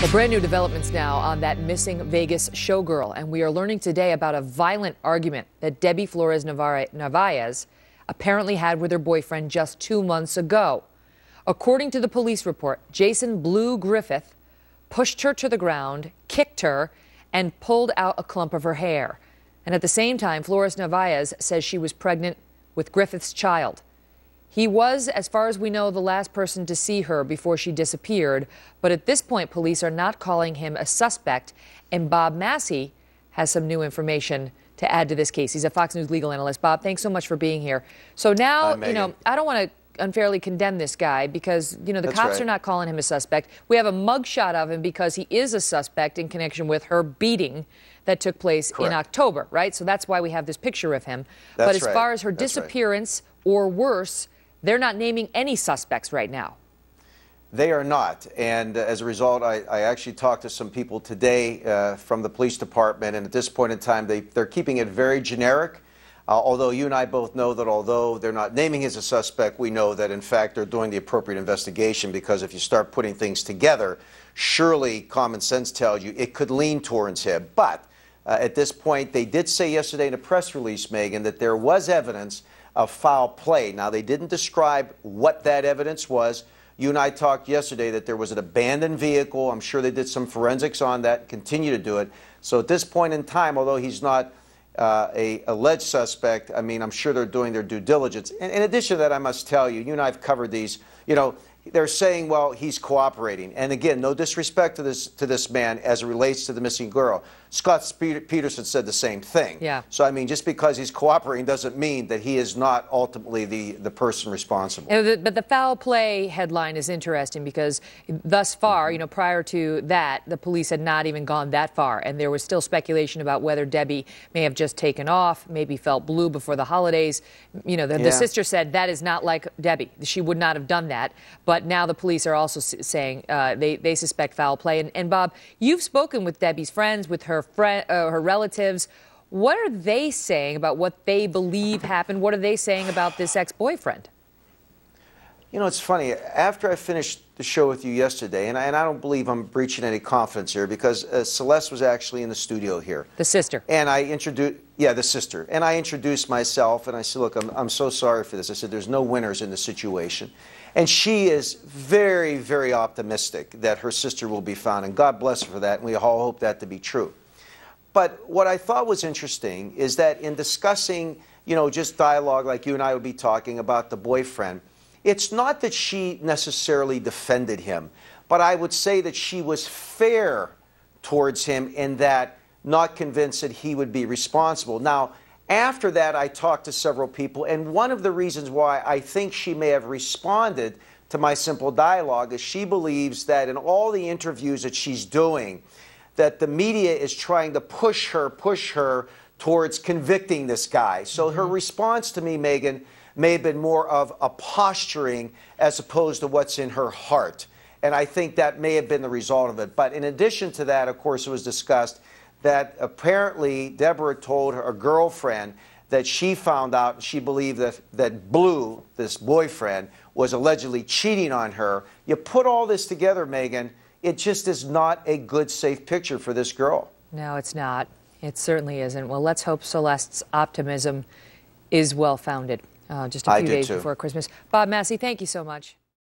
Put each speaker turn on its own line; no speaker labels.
Well, brand new developments now on that missing Vegas showgirl, and we are learning today about a violent argument that Debbie Flores Narvaez apparently had with her boyfriend just 2 months ago. According to the police report, Jason Blue Griffith pushed her to the ground, kicked her, and pulled out a clump of her hair. And at the same time, Flores Narvaez says she was pregnant with Griffith's child. He was, as far as we know, the last person to see her before she disappeared. But at this point, police are not calling him a suspect. And Bob Massi has some new information to add to this case. He's a Fox News legal analyst. Bob, thanks so much for being here. So now, I don't want to unfairly condemn this guy because, the cops are not calling him a suspect. We have a mugshot of him because he is a suspect in connection with her beating that took place in October, right? So that's why we have this picture of him. But as far as her disappearance or worse, they're not naming any suspects right now.
They are not. And as a result, I actually talked to some people today from the police department. And at this point in time, they're keeping it very generic. Although you and I both know that although they're not naming him as a suspect, we know that, in fact, they're doing the appropriate investigation, because if you start putting things together, surely common sense tells you it could lean towards him. But at this point, they did say yesterday in a press release, Megan, that there was evidence of foul play. Now, they didn't describe what that evidence was. You and I talked yesterday that there was an abandoned vehicle. I'm sure they did some forensics on that, continue to do it. So at this point in time, although he's not a alleged suspect, I mean, I'm sure they're doing their due diligence. And in addition to that, I must tell you, you and I have covered these, they're saying, well, he's cooperating. And again, no disrespect to this man as it relates to the missing girl. Scott Peterson said the same thing.
Yeah.
So, I mean, just because he's cooperating doesn't mean that he is not ultimately the person responsible.
But the foul play headline is interesting because thus far, prior to that, the police had not even gone that far. And there was still speculation about whether Debbie may have just taken off, maybe felt blue before the holidays. The sister said that is not like Debbie. She would not have done that. But now the police are also saying they suspect foul play. And Bob, you've spoken with Debbie's friends, with her relatives. What are they saying about what they believe happened? What are they saying about this ex-boyfriend?
It's funny. After I finished the show with you yesterday, and I don't believe I'm breaching any confidence here, because Celeste was actually in the studio here.
The sister.
And I introduced, the sister. And I introduced myself, and I said, look, I'm so sorry for this. I said, there's no winners in this situation. And she is very, very optimistic that her sister will be found, and God bless her for that, and we all hope that to be true. But what I thought was interesting is that in discussing, just dialogue like you and I would be talking about the boyfriend, it's not that she necessarily defended him, but I would say that she was fair towards him in that not convinced that he would be responsible. Now, after that, I talked to several people, and one of the reasons why I think she may have responded to my simple dialogue is she believes that in all the interviews that she's doing, that the media is trying to push her towards convicting this guy. So her response to me, Megan, may have been more of a posturing as opposed to what's in her heart. And I think that may have been the result of it. But in addition to that, of course, it was discussed that apparently Deborah told her girlfriend that she found out, she believed that Blue, this boyfriend, was allegedly cheating on her. You put all this together, Megan, it just is not a good, safe picture for this girl.
No, it's not. It certainly isn't. Well, let's hope Celeste's optimism is well-founded. Just a few days before Christmas. Bob Massi, thank you so much.